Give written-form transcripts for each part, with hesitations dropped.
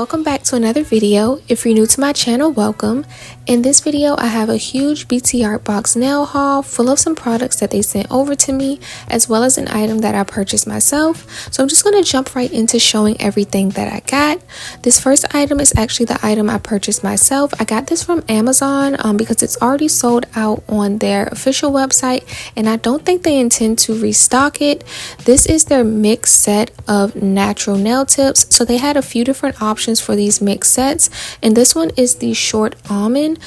welcome back to another video. If you're new to my channel, welcome. In this video, I have a huge BTArtbox nail haul full of some products that they sent over to me, as well as an item that I purchased myself. So I'm just going to jump right into showing everything that I got. This first item is actually the item I purchased myself. I got this from Amazon because it's already sold out on their official website, and I don't think they intend to restock it. This is their mixed set of natural nail tips. So they had a few different options for these mixed sets, and this one is the short almond.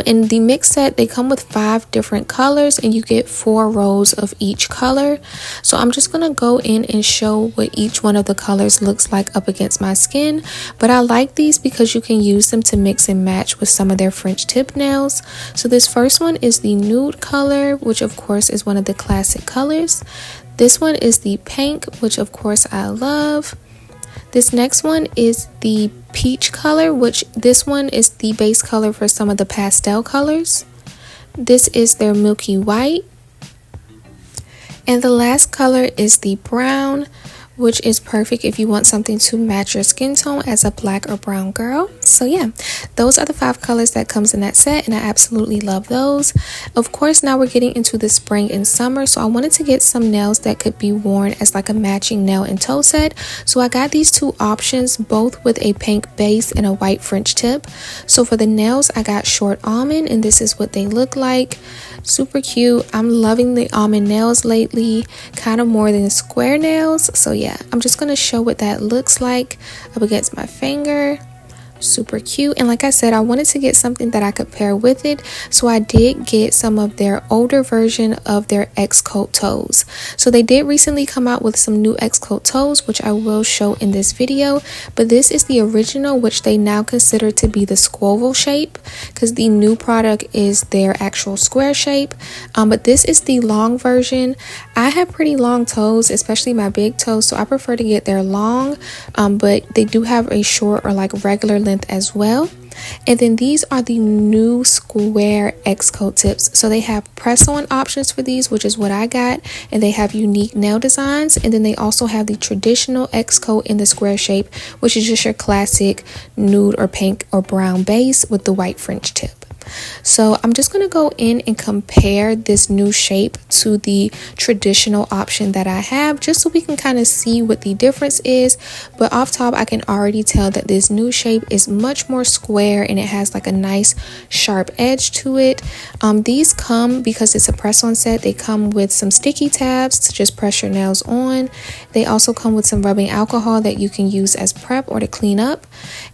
In the mixed set, they come with 5 different colors, and you get 4 rows of each color. So I'm just gonna go in and show what each one of the colors looks like up against my skin. But I like these because you can use them to mix and match with some of their French tip nails. So this first one is the nude color, which of course is one of the classic colors. This one is the pink, which of course I love. This next one is the peach color, which this one is the base color for some of the pastel colors. This is their milky white. And the last color is the brown, which is perfect if you want something to match your skin tone as a black or brown girl. So yeah, those are the 5 colors that comes in that set, and I absolutely love those. Of course, now we're getting into the spring and summer, so I wanted to get some nails that could be worn as like a matching nail and toe set. So I got these 2 options, both with a pink base and a white French tip. So for the nails, I got short almond, and this is what they look like. Super cute. I'm loving the almond nails lately, kind of more than square nails. So yeah, I'm just going to show what that looks like up against my finger. Super cute. And like I said, I wanted to get something that I could pair with it, so I did get some of their older version of their X-coat toes. So they did recently come out with some new X-coat toes, which I will show in this video, but this is the original, which they now consider to be the squoval shape, because the new product is their actual square shape. But this is the long version. I have pretty long toes, especially my big toes, so I prefer to get their long, but they do have a short or like regular length as well. And then these are the new square X-coat tips. So they have press-on options for these, which is what I got, and they have unique nail designs. And then they also have the traditional X-coat in the square shape, which is just your classic nude or pink or brown base with the white French tip. So I'm just going to go in and compare this new shape to the traditional option that I have, just so we can kind of see what the difference is. But off top, I can already tell that this new shape is much more square, and it has like a nice sharp edge to it. These come, because it's a press-on set, they come with some sticky tabs to just press your nails on. They also come with some rubbing alcohol that you can use as prep or to clean up.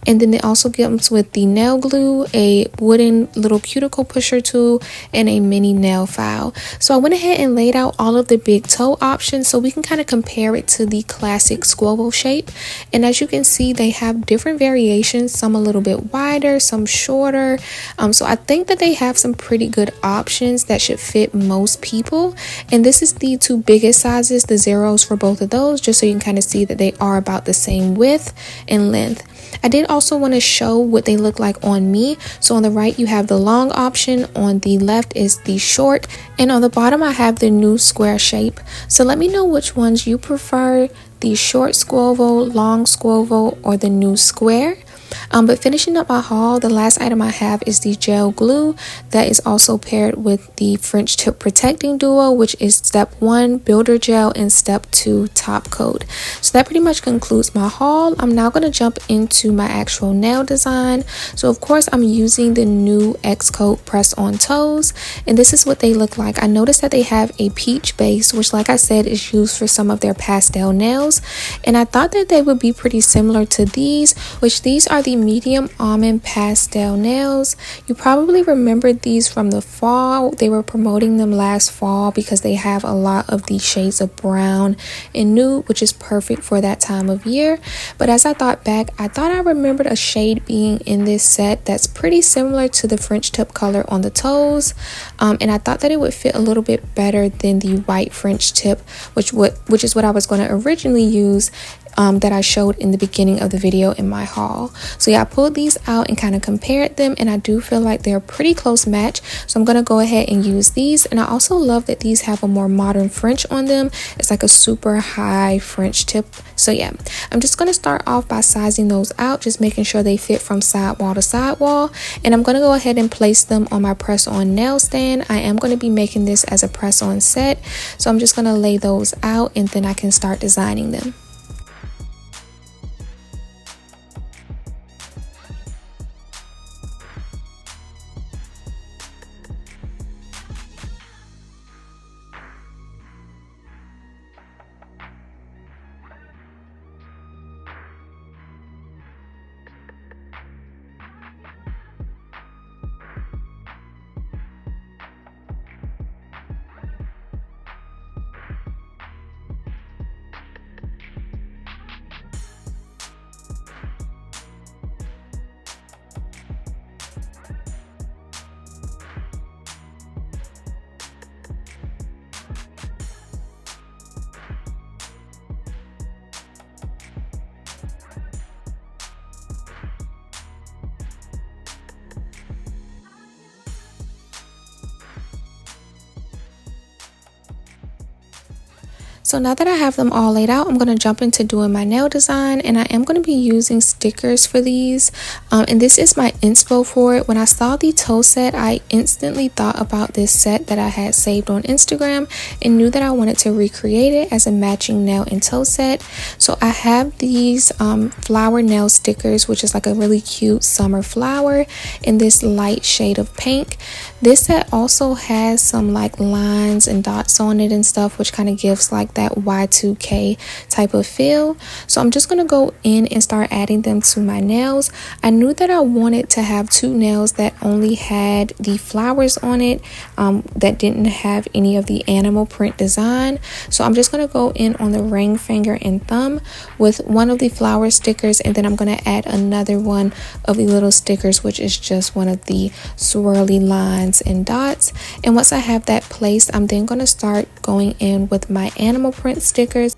And then they also comes with the nail glue, a wooden little cuticle pusher tool, and a mini nail file. So I went ahead and laid out all of the big toe options so we can kind of compare it to the classic squoval shape. And as you can see, they have different variations, some a little bit wider, some shorter. So I think that they have some pretty good options that should fit most people. And this is the 2 biggest sizes, the zeros for both of those, just so you can kind of see that they are about the same width and length. I did also want to show what they look like on me. So on the right, you have the long option, on the left is the short, and on the bottom I have the new square shape. So let me know which ones you prefer, the short squoval, long squoval, or the new square. But finishing up my haul, the last item I have is the gel glue that is also paired with the French tip protecting duo, which is step 1 builder gel and step 2 top coat. So that pretty much concludes my haul. I'm now going to jump into my actual nail design. So of course I'm using the new X-coat press on toes, and this is what they look like. I noticed that they have a peach base, which like I said is used for some of their pastel nails, and I thought that they would be pretty similar to these, which these are the medium almond pastel nails. You probably remember these from the fall. They were promoting them last fall because they have a lot of the shades of brown and nude, which is perfect for that time of year. But as I thought back, I thought I remembered a shade being in this set that's pretty similar to the French tip color on the toes, and I thought that it would fit a little bit better than the white French tip, which is what I was going to originally use, that I showed in the beginning of the video in my haul. So yeah, I pulled these out and kind of compared them, and I do feel like they're a pretty close match. So I'm going to go ahead and use these. And I also love that these have a more modern French on them. It's like a super high French tip. So yeah, I'm just going to start off by sizing those out, just making sure they fit from sidewall to sidewall. And I'm going to go ahead and place them on my press on nail stand. I am going to be making this as a press on set. So I'm just going to lay those out and then I can start designing them. So now that I have them all laid out, I'm going to jump into doing my nail design, and I am going to be using stickers for these. And this is my inspo for it. When I saw the toe set, I instantly thought about this set that I had saved on Instagram and knew that I wanted to recreate it as a matching nail and toe set. So I have these flower nail stickers, which is like a really cute summer flower in this light shade of pink. This set also has some like lines and dots on it and stuff, which kind of gives like that Y2K type of feel. So I'm just going to go in and start adding them to my nails. I knew that I wanted to have two nails that only had the flowers on it, that didn't have any of the animal print design. So I'm just going to go in on the ring finger and thumb with one of the flower stickers, and then I'm going to add another one of the little stickers, which is just one of the swirly lines and dots. And once I have that placed, I'm then going to start going in with my animal print stickers.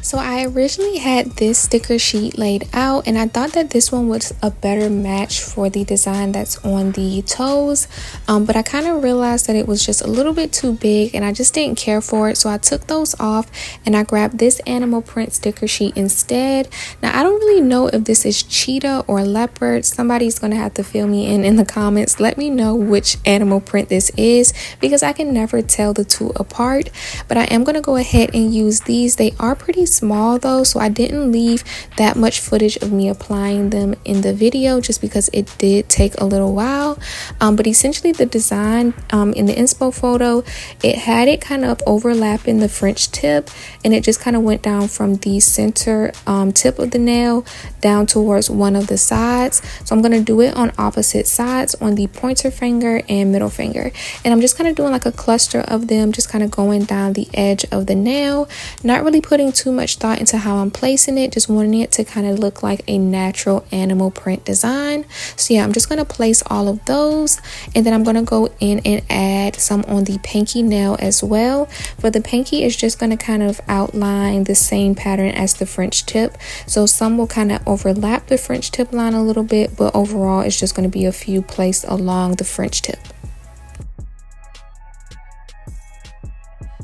So I originally had this sticker sheet laid out, and I thought that this one was a better match for the design that's on the toes, but I kind of realized that it was just a little bit too big and I just didn't care for it. So I took those off and I grabbed this animal print sticker sheet instead. Now I don't really know if this is cheetah or leopard. Somebody's gonna have to fill me in the comments. Let me know which animal print this is, because I can never tell the two apart. But I am gonna go ahead and use these. They are pretty small though, so I didn't leave that much footage of me applying them in the video just because it did take a little while. But essentially the design in the inspo photo, it had it kind of overlapping the French tip, and it just kind of went down from the center tip of the nail down towards one of the sides. So I'm going to do it on opposite sides on the pointer finger and middle finger, and I'm just kind of doing like a cluster of them, just kind of going down the edge of the nail, not really putting too much thought into how I'm placing it, just wanting it to kind of look like a natural animal print design. So yeah, I'm just going to place all of those, and then I'm going to go in and add some on the pinky nail as well. For the pinky, it's just going to kind of outline the same pattern as the French tip, so some will kind of overlap the French tip line a little bit, but overall it's just going to be a few placed along the French tip.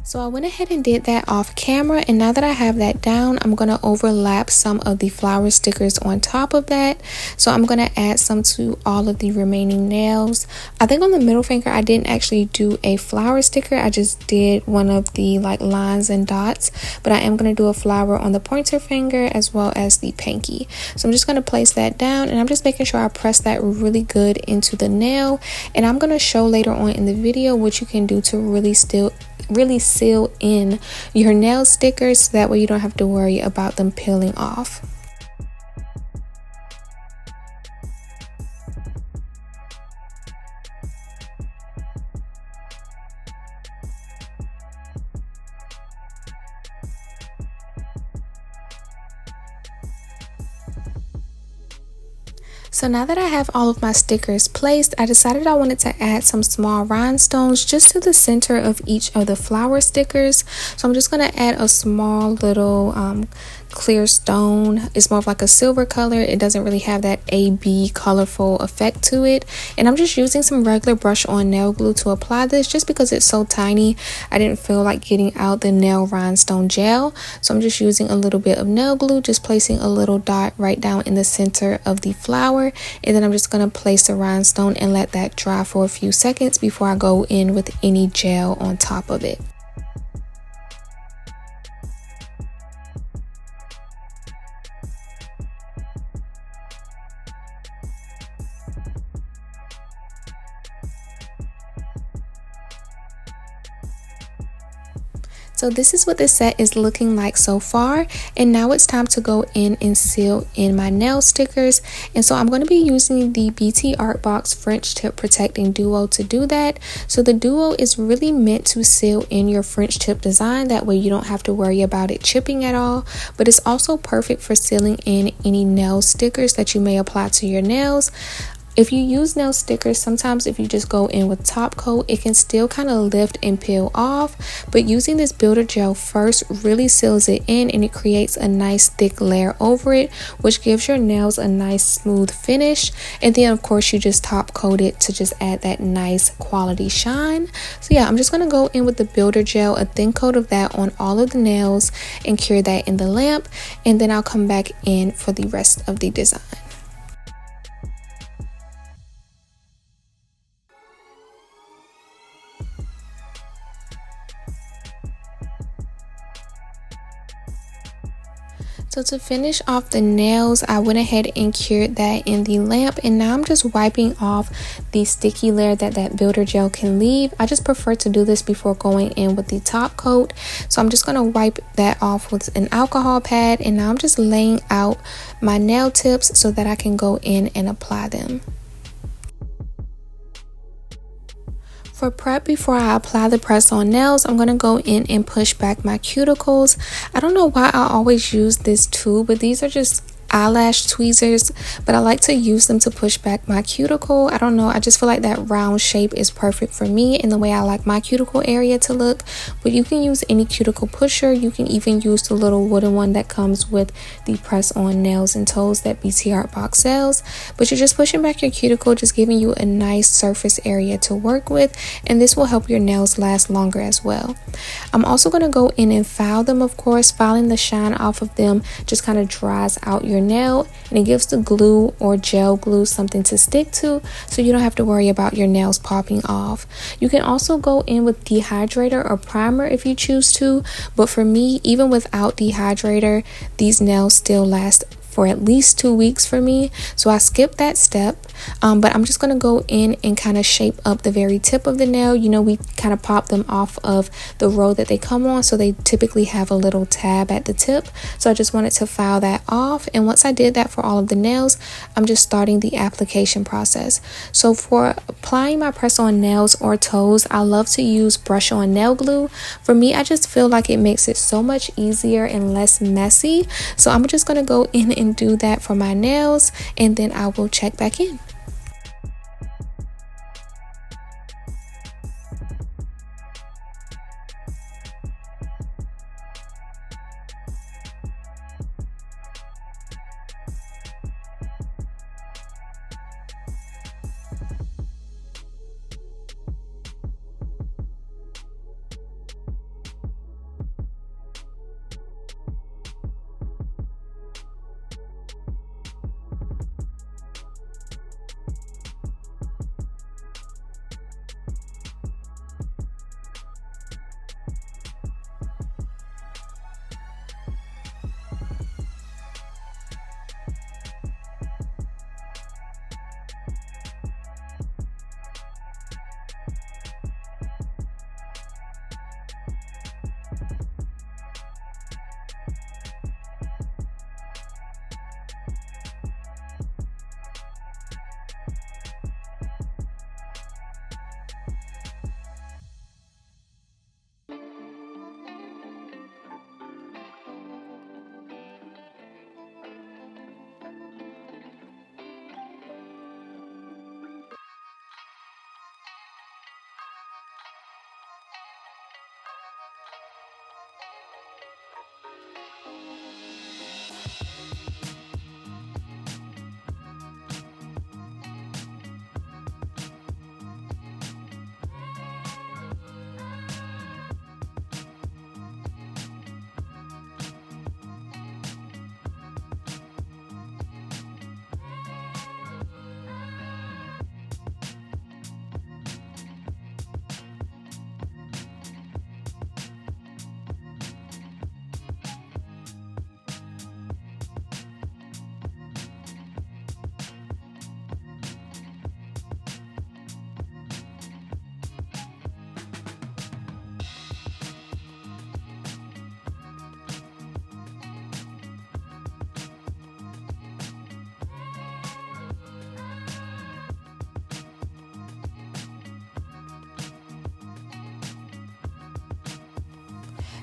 So I went ahead and did that off camera, and now that I have that down, I'm going to overlap some of the flower stickers on top of that. So I'm going to add some to all of the remaining nails. I think on the middle finger I didn't actually do a flower sticker, I just did one of the like lines and dots, but I am going to do a flower on the pointer finger as well as the pinky. So I'm just going to place that down, and I'm just making sure I press that really good into the nail, and I'm going to show later on in the video what you can do to really seal in your nail stickers, so that way you don't have to worry about them peeling off. So now that I have all of my stickers placed, I decided I wanted to add some small rhinestones just to the center of each of the flower stickers. So I'm just going to add a small little clear stone. It's more of like a silver color. It doesn't really have that AB colorful effect to it. And I'm just using some regular brush on nail glue to apply this just because it's so tiny. I didn't feel like getting out the nail rhinestone gel. So I'm just using a little bit of nail glue, just placing a little dot right down in the center of the flower. And then I'm just going to place the rhinestone and let that dry for a few seconds before I go in with any gel on top of it. So this is what the set is looking like so far, and now it's time to go in and seal in my nail stickers. And so I'm going to be using the BTArtbox French Tip Protecting Duo to do that. So the Duo is really meant to seal in your French tip design, that way you don't have to worry about it chipping at all, but it's also perfect for sealing in any nail stickers that you may apply to your nails. If you use nail stickers, sometimes if you just go in with top coat, it can still kind of lift and peel off, but using this builder gel first really seals it in, and it creates a nice thick layer over it, which gives your nails a nice smooth finish. And then of course you just top coat it to just add that nice quality shine. So yeah, I'm just going to go in with the builder gel, a thin coat of that on all of the nails, and cure that in the lamp, and then I'll come back in for the rest of the design. So to finish off the nails, I went ahead and cured that in the lamp, and now I'm just wiping off the sticky layer that builder gel can leave. I just prefer to do this before going in with the top coat. So I'm just going to wipe that off with an alcohol pad, and now I'm just laying out my nail tips so that I can go in and apply them. For prep, before I apply the press-on nails, I'm going to go in and push back my cuticles. I don't know why I always use this tool, but these are just eyelash tweezers, but I like to use them to push back my cuticle. I don't know, I just feel like that round shape is perfect for me and the way I like my cuticle area to look. But you can use any cuticle pusher. You can even use the little wooden one that comes with the press-on nails and toes that BTArtbox sells. But you're just pushing back your cuticle, just giving you a nice surface area to work with, and this will help your nails last longer as well. I'm also going to go in and file them. Of course, filing the shine off of them just kind of dries out your nail, and it gives the glue or gel glue something to stick to, so you don't have to worry about your nails popping off. You can also go in with dehydrator or primer if you choose to, but for me, even without dehydrator, these nails still last for at least 2 weeks for me, so I skipped that step. But I'm just going to go in and kind of shape up the very tip of the nail. You know, we kind of pop them off of the row that they come on, so they typically have a little tab at the tip. So I just wanted to file that off, and once I did that for all of the nails, I'm just starting the application process. So for applying my press-on nails or toes, I love to use brush-on nail glue. For me, I just feel like it makes it so much easier and less messy. So I'm just going to go in and do that for my nails, and then I will check back in.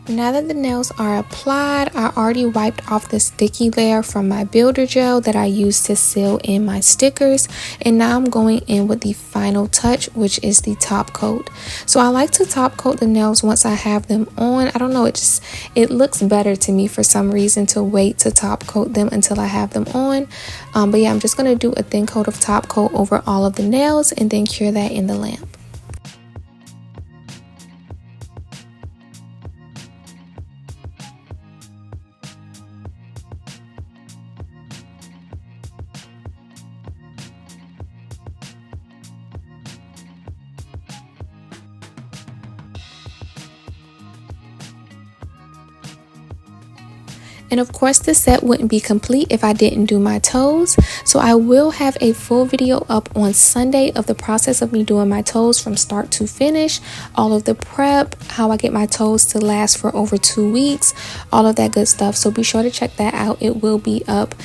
Now that the nails are applied, I already wiped off the sticky layer from my builder gel that I used to seal in my stickers, and now I'm going in with the final touch, which is the top coat. So I like to top coat the nails once I have them on. I don't know, it looks better to me for some reason to wait to top coat them until I have them on. But yeah, I'm just going to do a thin coat of top coat over all of the nails and then cure that in the lamp. And of course, the set wouldn't be complete if I didn't do my toes. So I will have a full video up on Sunday of the process of me doing my toes from start to finish, all of the prep, how I get my toes to last for over 2 weeks, all of that good stuff. So be sure to check that out. It will be up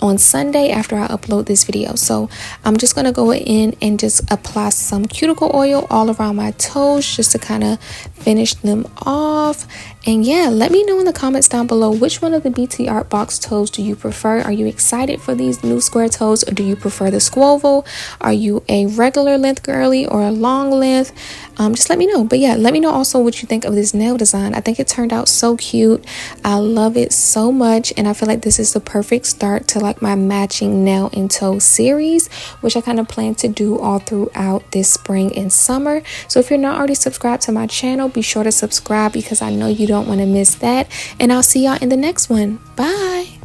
on Sunday after I upload this video. So I'm just going to go in and just apply some cuticle oil all around my toes just to kind of finish them off. And yeah, let me know in the comments down below, which one of the BTArtbox toes do you prefer? Are you excited for these new square toes, or do you prefer the squoval? Are you a regular length girly or a long length? Just let me know. But yeah, let me know also what you think of this nail design. I think it turned out so cute. I love it so much, and I feel like this is the perfect start to like my matching nail and toe series, which I kind of plan to do all throughout this spring and summer. So if you're not already subscribed to my channel, be sure to subscribe because I know you don't want to miss that. And I'll see y'all in the next one. Bye.